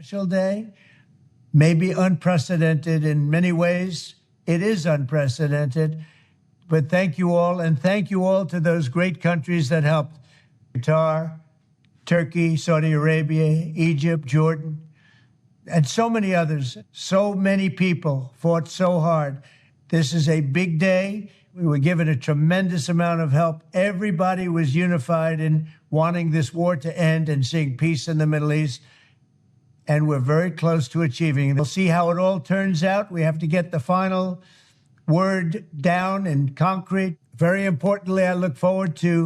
Special day, maybe unprecedented in many ways. It is unprecedented, but thank you all, and thank you all to those great countries that helped. Qatar, Turkey, Saudi Arabia, Egypt, Jordan, and so many others. So many people fought so hard. This is a big day. We were given a tremendous amount of help. Everybody was unified in wanting this war to end and seeing peace in the Middle East. And we're very close to achieving it. We'll see how it all turns out. We have to get the final word down in concrete. Very importantly, I look forward to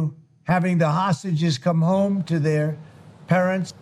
having the hostages come home to their parents.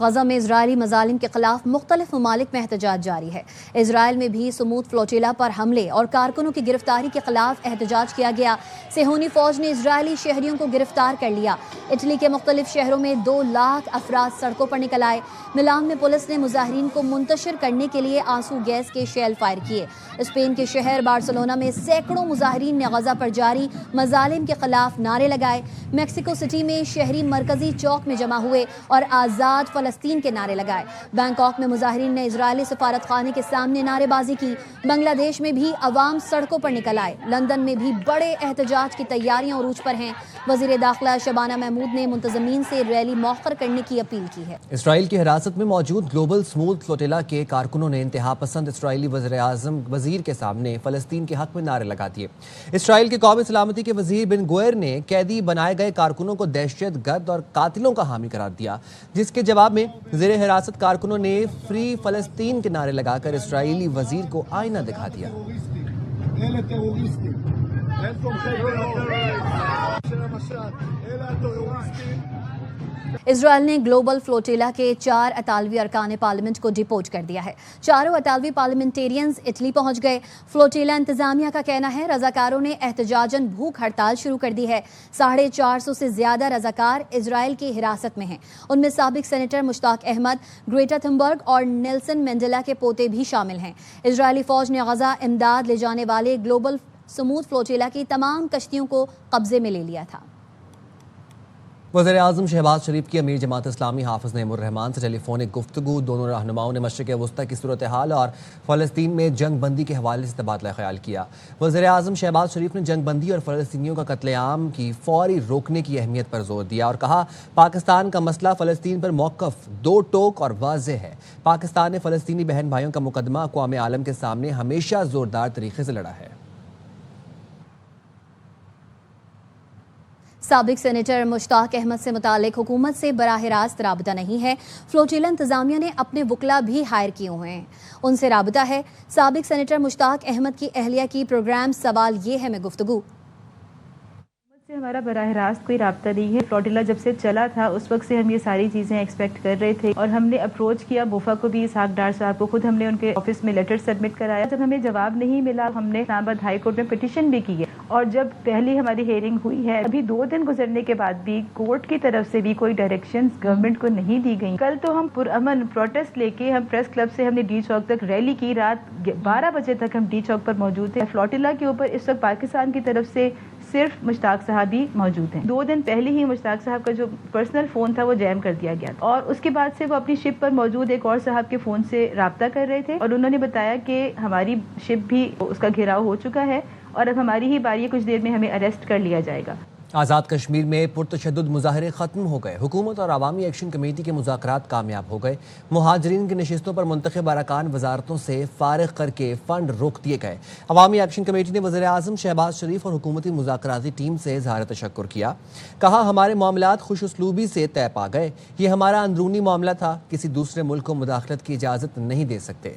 Gaza میں اسرائیلی مظالم کے خلاف مختلف ممالک میں احتجاج جاری ہے۔ اسرائیل میں بھی سمود فلوٹیلا پر حملے اور کارکنوں کی گرفتاری کے خلاف احتجاج کیا گیا۔ صہیونی فوج نے اسرائیلی شہریوں کو گرفتار کر لیا۔ اٹلی کے مختلف شہروں میں 2 لاکھ افراد سڑکوں پر نکل آئے۔ ملان میں پولیس نے مظاہرین کو منتشر کرنے کے لیے آنسو گیس کے شیل فائر کیے۔ اسپین کے شہر بارسلونا میں سینکڑوں مظاہرین نے غزہ پر جاری مظالم کے خلاف نعرے لگائے۔ میکسیکو سٹی میں شہری مرکزی چوک میں جمع ہوئے اور آزاد فلسطین کے نعرے لگائے۔ بینکاک میں مظاہرین نے اسرائیلی سفارت خانے کے سامنے نعرے بازی کی۔ بنگلہ دیش میں بھی عوام سڑکوں پر نکل آئے۔ لندن میں بھی بڑے احتجاج کی تیاریاں عروج پر ہیں۔ وزیر داخلہ شبانہ محمود نے منتظمین سے ریلی مؤخر کرنے کی اپیل کی ہے۔ اسرائیل کی حراست میں موجود گلوبل سمود فلوٹیلا کے کارکنوں نے انتہا پسند اسرائیلی وزیر کے سامنے فلسطین کے حق میں نعرے لگا دیے۔ اسرائیل کے قومی سلامتی کے وزیر بن گوئر نے قیدی بنائے گئے کارکنوں کو دہشت گرد اور قاتلوں کا حامی قرار دیا، جس کے جواب میں زیر حراست کارکنوں نے فری فلسطین کے نعرے لگا کر اسرائیلی وزیر کو آئینہ دکھا دیا۔ اسرائیل نے گلوبل فلوٹیلا کے 4 اطالوی ارکان پارلیمنٹ کو ڈیپورٹ کر دیا ہے۔ چاروں اطالوی پارلیمنٹیرینز اٹلی پہنچ گئے۔ فلوٹیلا انتظامیہ کا کہنا ہے رضاکاروں نے احتجاجاً بھوک ہڑتال شروع کر دی ہے۔ 450 سے زیادہ رضاکار اسرائیل کی حراست میں ہیں۔ ان میں سابق سینیٹر مشتاق احمد، گریٹا تھنبرگ اور نیلسن منڈیلا کے پوتے بھی شامل ہیں۔ اسرائیلی فوج نے غزہ امداد لے جانے والے گلوبل سمود فلوٹیلا کی تمام کشتیوں کو قبضے میں لے لیا تھا۔ وزیر اعظم شہباز شریف کی امیر جماعت اسلامی حافظ نعیم الرحمان سے ٹیلی فونک گفتگو۔ دونوں رہنماؤں نے مشرق وسطی کی صورتحال اور فلسطین میں جنگ بندی کے حوالے سے تبادلہ خیال کیا۔ وزیر اعظم شہباز شریف نے جنگ بندی اور فلسطینیوں کا قتل عام کی فوری روکنے کی اہمیت پر زور دیا اور کہا پاکستان کا مسئلہ فلسطین پر موقف 2 ٹوک اور واضح ہے۔ پاکستان نے فلسطینی بہن بھائیوں کا مقدمہ اقوام عالم کے سامنے ہمیشہ زوردار طریقے سے لڑا ہے۔ سابق سینیٹر مشتاق احمد سے متعلق حکومت سے براہ راست رابطہ نہیں ہے۔ فلوٹیلا انتظامیہ نے اپنے وکلا بھی ہائر کیے ہوئے ہیں، ان سے رابطہ ہے۔ سابق سینیٹر مشتاق احمد کی اہلیہ کی پروگرام سوال یہ ہے میں گفتگو۔ سے ہمارا براہ راست کوئی رابطہ نہیں ہے۔ فلوٹیلا جب سے چلا تھا اس وقت سے ہم یہ ساری چیزیں ایکسپیکٹ کر رہے تھے اور ہم نے اپروچ کیا بوفا کو بھی، اسحاق ڈار صاحب کو، خود ہم نے ان کے آفس میں لیٹر سبمٹ کرایا۔ جب ہمیں جواب نہیں ملا ہم نے اسلام آباد ہائی کورٹ میں پٹیشن بھی کی ہے اور جب پہلی ہماری ہیئرنگ ہوئی ہے ابھی 2 دن گزرنے کے بعد بھی کورٹ کی طرف سے بھی کوئی ڈائریکشنز گورنمنٹ کو نہیں دی گئی۔ کل تو ہم پرامن پروٹیسٹ لے کے ہم پریس کلب سے ہم نے ڈی چوک تک ریلی کی، رات 12 بجے تک ہم ڈی چوک پر موجود تھے۔ فلوٹیلا کے اوپر اس وقت پاکستان کی طرف سے صرف مشتاق صاحب ہی موجود ہیں۔ 2 دن پہلے ہی مشتاق صاحب کا جو پرسنل فون تھا وہ جیم کر دیا گیا اور اس کے بعد سے وہ اپنی شپ پر موجود ایک اور صاحب کے فون سے رابطہ کر رہے تھے اور انہوں نے بتایا کہ ہماری شپ بھی اس کا گھیراؤ ہو چکا ہے اور اب ہماری ہی باری ہے، کچھ دیر میں ہمیں اریسٹ کر لیا جائے گا۔ آزاد کشمیر میں پرتشدد مظاہرے ختم ہو گئے۔ حکومت اور عوامی ایکشن کمیٹی کے مذاکرات کامیاب ہو گئے۔ مہاجرین کی نشستوں پر منتخب ارکان وزارتوں سے فارغ کر کے فنڈ روک دیے گئے۔ عوامی ایکشن کمیٹی نے وزیر اعظم شہباز شریف اور حکومتی مذاکراتی ٹیم سے اظہار تشکر کیا۔ کہا ہمارے معاملات خوش اسلوبی سے طے پا گئے، یہ ہمارا اندرونی معاملہ تھا، کسی دوسرے ملک کو مداخلت کی اجازت نہیں دے سکتے۔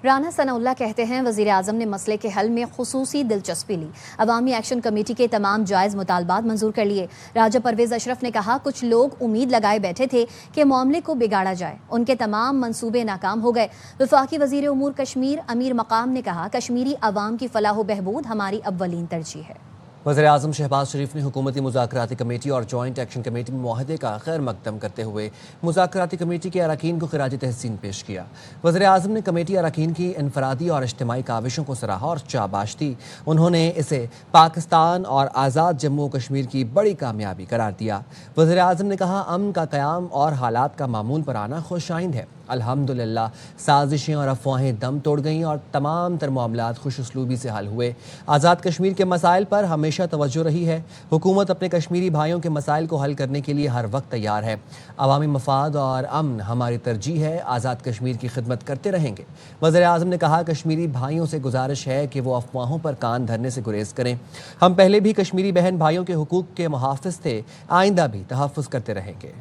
رانا ثناء اللہ کہتے ہیں وزیر اعظم نے مسئلے کے حل میں خصوصی دلچسپی لی، عوامی ایکشن کمیٹی کے تمام جائز مطالبات منظور کر لیے۔ راجہ پرویز اشرف نے کہا کچھ لوگ امید لگائے بیٹھے تھے کہ معاملے کو بگاڑا جائے، ان کے تمام منصوبے ناکام ہو گئے۔ وفاقی وزیر امور کشمیر امیر مقام نے کہا کشمیری عوام کی فلاح و بہبود ہماری اولین ترجیح ہے۔ وزیر اعظم شہباز شریف نے حکومتی مذاکراتی کمیٹی اور جوائنٹ ایکشن کمیٹی میں معاہدے کا خیر مقدم کرتے ہوئے مذاکراتی کمیٹی کے اراکین کو خراج تحسین پیش کیا۔ وزیر اعظم نے کمیٹی اراکین کی انفرادی اور اجتماعی کاوشوں کو سراہا اور شاباش دی۔ انہوں نے اسے پاکستان اور آزاد جموں و کشمیر کی بڑی کامیابی قرار دیا۔ وزیر اعظم نے کہا امن کا قیام اور حالات کا معمول پر آنا خوش آئند ہے۔ الحمدللہ سازشیں اور افواہیں دم توڑ گئیں اور تمام تر معاملات خوش اسلوبی سے حل ہوئے۔ آزاد کشمیر کے مسائل پر ہمیشہ توجہ رہی ہے۔ حکومت اپنے کشمیری بھائیوں کے مسائل کو حل کرنے کے لیے ہر وقت تیار ہے۔ عوامی مفاد اور امن ہماری ترجیح ہے، آزاد کشمیر کی خدمت کرتے رہیں گے۔ وزیر اعظم نے کہا کشمیری بھائیوں سے گزارش ہے کہ وہ افواہوں پر کان دھرنے سے گریز کریں۔ ہم پہلے بھی کشمیری بہن بھائیوں کے حقوق کے محافظ تھے، آئندہ بھی تحفظ کرتے رہیں گے۔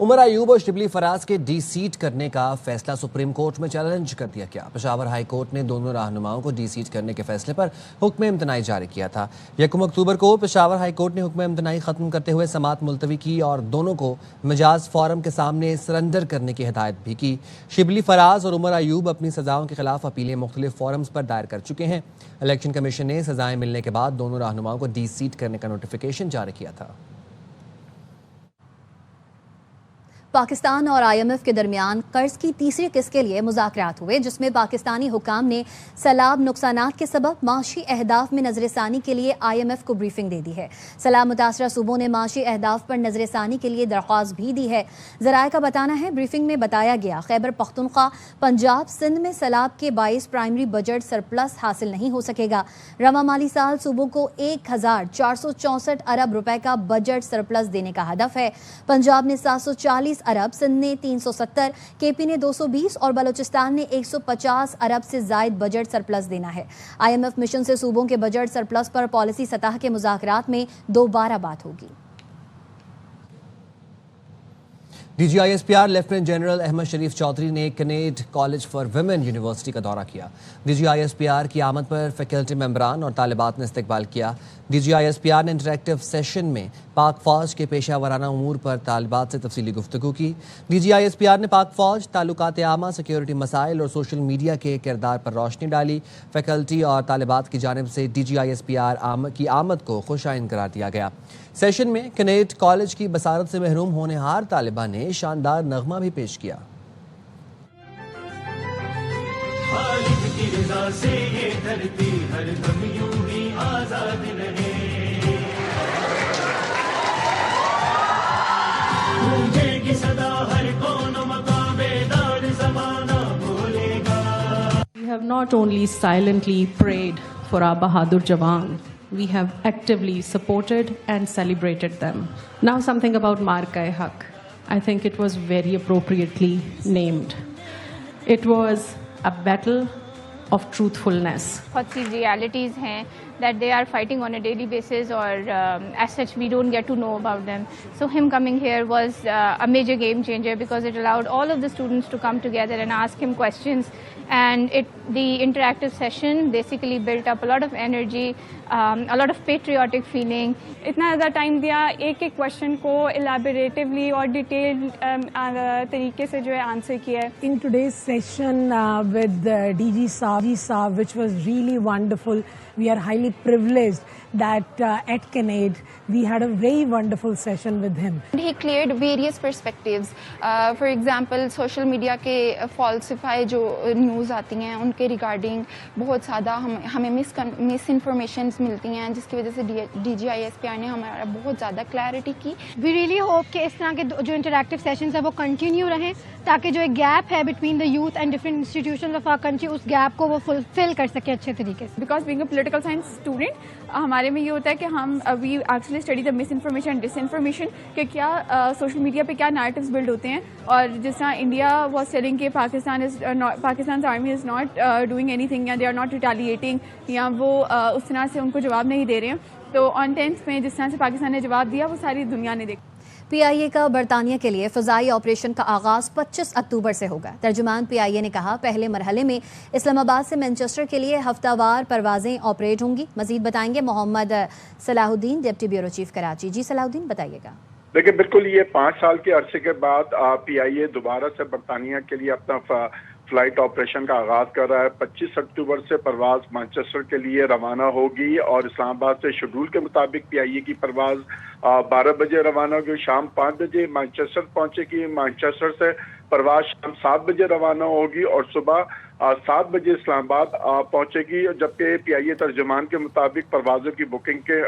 عمر ایوب اور شبلی فراز کے ڈی سیٹ کرنے کا فیصلہ سپریم کورٹ میں چیلنج کر دیا گیا۔ پشاور ہائی کورٹ نے دونوں رہنماؤں کو ڈی سیٹ کرنے کے فیصلے پر حکم امتناعی جاری کیا تھا۔ 1 اکتوبر کو پشاور ہائی کورٹ نے حکم امتناعی ختم کرتے ہوئے سماعت ملتوی کی اور دونوں کو مجاز فورم کے سامنے سرنڈر کرنے کی ہدایت بھی کی۔ شبلی فراز اور عمر ایوب اپنی سزاؤں کے خلاف اپیلیں مختلف فورمز پر دائر کر چکے ہیں۔ الیکشن کمیشن نے سزائیں ملنے کے بعد دونوں رہنماؤں کو ڈی سیٹ کرنے کا نوٹیفیکیشن جاری کیا تھا۔ پاکستان اور آئی ایم ایف کے درمیان قرض کی تیسری قسط کے لیے مذاکرات ہوئے، جس میں پاکستانی حکام نے سیلاب نقصانات کے سبب معاشی اہداف میں نظر ثانی کے لیے آئی ایم ایف کو بریفنگ دے دی ہے۔ سیلاب متاثرہ صوبوں نے معاشی اہداف پر نظر ثانی کے لیے درخواست بھی دی ہے۔ ذرائع کا بتانا ہے بریفنگ میں بتایا گیا خیبر پختونخوا، پنجاب، سندھ میں سیلاب کے باعث پرائمری بجٹ سرپلس حاصل نہیں ہو سکے گا۔ رواں مالی سال صوبوں کو 1464 ارب روپے کا بجٹ سرپلس دینے کا ہدف ہے۔ پنجاب نے 740 ارب، سندھ نے 370، کے پی نے 220 اور بلوچستان نے 150 ارب سے زائد بجٹ سرپلس دینا ہے۔ آئی ایم ایف مشن سے صوبوں کے بجٹ سرپلس پر پالیسی سطح کے مذاکرات میں دوبارہ بات ہوگی۔ D G I S P R lieutenant general Ahmed Sharif Chaudhry نے Kinnaird College for Women University کا دورہ کیا۔ D G I S P R کی آمد پر فیکلٹی ممبران اور طالبات نے استقبال کیا۔ D G I S P R نے انٹریکٹیو سیشن میں پاک فوج کے پیشہ ورانہ امور پر طالبات سے تفصیلی گفتگو کی۔ D G I S P R نے پاک فوج، تعلقات عامہ، سیکیورٹی مسائل اور سوشل میڈیا کے کردار پر روشنی ڈالی۔ فیکلٹی اور طالبات کی جانب سے D G I S P R کی آمد کو خوش آئند قرار دیا گیا۔ سیشن میں کنیڈ کالج کی بصارت سے محروم ہونے ہار طالبہ نے شاندار نغمہ بھی پیش کیا۔ خالق کی رضا سے یہ دھرتی ہر دم یوں ہی آزاد رہے، گونجے گی صدا ہر کون و مقام دار زمانہ بولے گا۔ We have not only silently prayed for our Bahadur Jawan, we have actively supported and celebrated them. Now something about Marka-e-Haq. I think it was very appropriately named. It was a battle of truthfulness. بہت سی realities ہیں that they are fighting on a daily basis or as such we don't get to know about them. So him coming here was a major game changer because it allowed all of the students to come together and ask him questions, and the interactive session basically built up a lot of energy, a lot of patriotic feeling. اتنا زیادہ time دیا ایک ایک question کو الیبوریٹیولی اور detailed طریقے سے جو ہے آنسر کیا ہے۔ In today's session with DG Saab, which was really wonderful, we are highly privileged that at Kinnaid we had a very wonderful session with him. He cleared various perspectives. For example, social media کے falsify جو news آتی ہیں ان کے regarding بہت زیادہ ہمیں مس informations ملتی ہیں، جس کی وجہ سے D G I S P R نے ہمارا بہت زیادہ کلیئرٹی کی۔ وی ریئلی ہوپ کہ اس طرح کے جو انٹریکٹیو سیشنز ہیں وہ کنٹینیو رہیں تاکہ جو ایک گیپ ہے between the youth and different institutions of our country, اس گیپ کو وہ فل کر سکے اچھے طریقے سے۔ Because being a political science student ہمارے میں یہ ہوتا ہے کہ ہم we actually study the misinformation disinformation کہ کیا سوشل میڈیا پہ کیا نیریٹیوز بلڈ ہوتے ہیں، اور جس طرح انڈیا واز سیلنگ کہ Pakistan army is not doing any thing یا دے آر ناٹ ریٹیلیٹنگ یا وہ اس طرح سے ان کو جواب نہیں دے رہے ہیں، تو آن 10th میں جس طرح سے پاکستان نے جواب دیا وہ ساری دنیا نے دیکھا۔ پی آئی اے کا برطانیہ کے لیے فضائی آپریشن کا آغاز 25 اکتوبر سے ہوگا۔ ترجمان پی آئی اے نے کہا پہلے مرحلے میں اسلام آباد سے مینچسٹر کے لیے ہفتہ وار پروازیں آپریٹ ہوں گی۔ مزید بتائیں گے محمد صلاح الدین، ڈپٹی بیورو چیف کراچی۔ جی صلاح الدین بتائیے گا۔ دیکھیں بالکل یہ 5 سال کے عرصے کے بعد پی آئی اے دوبارہ سے برطانیہ کے لیے اپنا فلائٹ آپریشن کا آغاز کر رہا ہے۔ 25 اکتوبر سے پرواز مانچسٹر کے لیے روانہ ہوگی اور اسلام آباد سے شیڈول کے مطابق پی آئی اے کی پرواز 12 بجے روانہ ہوگی، شام 5 بجے مانچسٹر پہنچے گی۔ مانچسٹر سے پرواز شام 7 بجے روانہ ہوگی اور صبح 7 بجے اسلام آباد پہنچے گی، جبکہ پی آئی اے ترجمان کے مطابق پروازوں کی بکنگ کے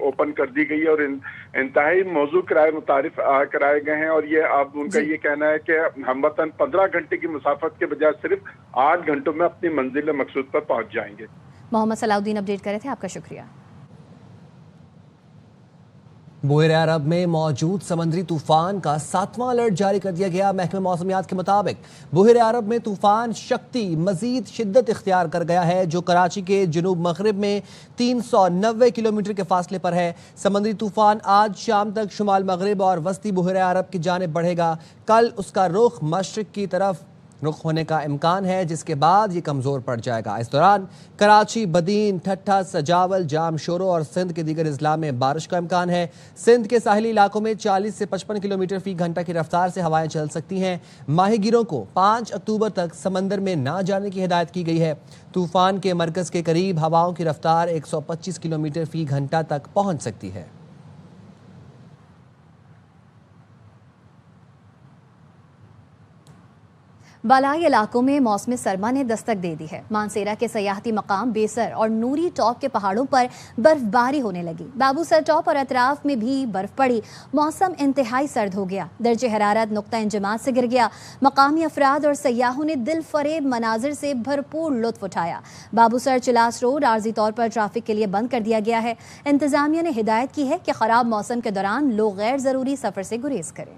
اوپن کر دی گئی ہے اور انتہائی موضوع کرائے متعارف کرائے گئے ہیں، اور یہ اب ان کا یہ کہنا ہے کہ ہم وطن 15 گھنٹے کی مسافت کے بجائے صرف 8 گھنٹوں میں اپنی منزل مقصود پر پہنچ جائیں گے۔ محمد صلاح الدین اپڈیٹ کر رہے تھے، آپ کا شکریہ۔ بحیرہ عرب میں موجود سمندری طوفان کا 7واں الرٹ جاری کر دیا گیا۔ محکمہ موسمیات کے مطابق بحیرہ عرب میں طوفان شکتی مزید شدت اختیار کر گیا ہے، جو کراچی کے جنوب مغرب میں 390 کلومیٹر کے فاصلے پر ہے۔ سمندری طوفان آج شام تک شمال مغرب اور وسطی بحیرہ عرب کی جانب بڑھے گا۔ کل اس کا رخ مشرق کی طرف رخ ہونے کا امکان ہے، جس کے بعد یہ کمزور پڑ جائے گا۔ اس دوران کراچی، بدین، ٹھٹھہ، سجاول، جام شورو اور سندھ کے دیگر اضلاع میں بارش کا امکان ہے۔ سندھ کے ساحلی علاقوں میں 40 سے 55 کلومیٹر فی گھنٹہ کی رفتار سے ہوائیں چل سکتی ہیں۔ ماہی گیروں کو 5 اکتوبر تک سمندر میں نہ جانے کی ہدایت کی گئی ہے۔ طوفان کے مرکز کے قریب ہواؤں کی رفتار 125 کلومیٹر فی گھنٹہ تک پہنچ سکتی ہے۔ بالائی علاقوں میں موسم سرما نے دستک دے دی ہے۔ مانسیرا کے سیاحتی مقام بیسر اور نوری ٹاپ کے پہاڑوں پر برف باری ہونے لگی۔ بابو سر ٹاپ اور اطراف میں بھی برف پڑی۔ موسم انتہائی سرد ہو گیا۔ درجہ حرارت نقطہ انجماد سے گر گیا۔ مقامی افراد اور سیاحوں نے دل فریب مناظر سے بھرپور لطف اٹھایا۔ بابو سر چلاس روڈ عارضی طور پر ٹریفک کے لیے بند کر دیا گیا ہے۔ انتظامیہ نے ہدایت کی ہے کہ خراب موسم کے دوران لوگ غیر ضروری سفر سے گریز کریں۔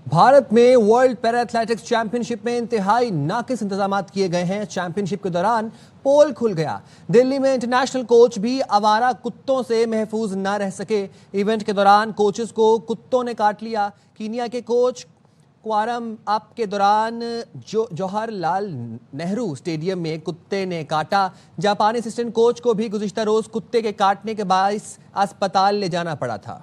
بھارت میں ورلڈ پیرا ایتھلیٹکس چیمپئن شپ میں انتہائی ناقص انتظامات کیے گئے ہیں۔ چیمپئن شپ کے دوران پول کھل گیا۔ دلی میں انٹرنیشنل کوچ بھی آوارہ کتوں سے محفوظ نہ رہ سکے۔ ایونٹ کے دوران کوچز کو کتوں نے کاٹ لیا۔ کینیا کے کوچ کوارم اپ کے دوران جوہر لال نہرو اسٹیڈیم میں کتے نے کاٹا۔ جاپانی اسسٹنٹ کوچ کو بھی گزشتہ روز کتے کے کاٹنے کے باعث اسپتال لے جانا پڑا تھا۔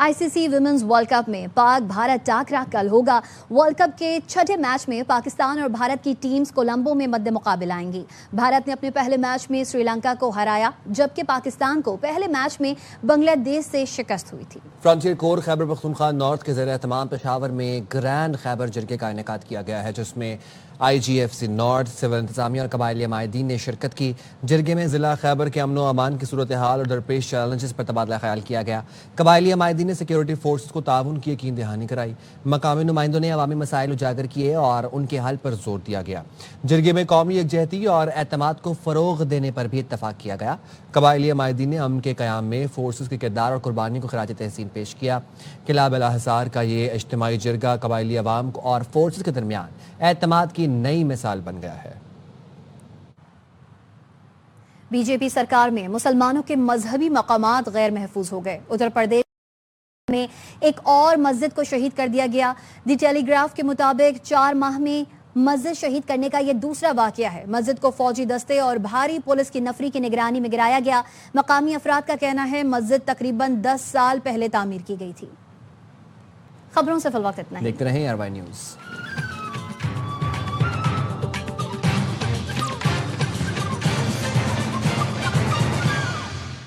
آئی سی سی ویمنز ورلڈ کپ میں پاک بھارت ٹاکرا کل ہوگا۔ ورلڈ کپ کے چھٹے میچ میں پاکستان اور بھارت کی ٹیمز کولمبو میں مد مقابل آئیں گی۔ بھارت نے اپنے پہلے میچ میں سری لنکا کو ہرایا، جبکہ پاکستان کو پہلے میچ میں بنگلہ دیش سے شکست ہوئی تھی۔ فرنٹیئر کور خیبر پختونخوا نارتھ کے زیر اہتمام پشاور میں گرینڈ خیبر جرگے کا انعقاد کیا گیا ہے، جس میں آئی جی ایف سی نارتھ، سول انتظامیہ اور قبائلی عمائدین نے شرکت کی۔ جرگے میں ضلع خیبر کے امن و امان کی صورتحال اور درپیش چیلنجز پر تبادلہ خیال کیا گیا۔ قبائلی عمائدین نے سیکیورٹی فورسز کو تعاون کی یقین دہانی کرائی۔ مقامی نمائندوں نے عوامی مسائل اجاگر کیے اور ان کے حل پر زور دیا گیا۔ جرگے میں قومی یکجہتی اور اعتماد کو فروغ دینے پر بھی اتفاق کیا گیا۔ قبائلی عمائدین نے امن کے قیام میں فورسز کے کردار اور قربانی کو خراج تحسین پیش کیا۔ قلعہ بلا حصار کا یہ اجتماعی جرگہ قبائلی عوام اور فورسز کے درمیان اعتماد کی نئی مثال بن گیا ہے۔ بی جے پی سرکار میں مسلمانوں کے مذہبی مقامات غیر محفوظ ہو گئے۔ اتر پردیش میں ایک اور مسجد کو شہید کر دیا گیا۔ دی ٹیلی گراف کے مطابق 4 ماہ میں مسجد شہید کرنے کا یہ دوسرا واقعہ ہے۔ مسجد کو فوجی دستے اور بھاری پولیس کی نفری کی نگرانی میں گرایا گیا۔ مقامی افراد کا کہنا ہے مسجد تقریباً 10 سال پہلے تعمیر کی گئی تھی۔ خبروں سے فی الوقت اتنا ہی۔ دیکھتے رہیں RY نیوز۔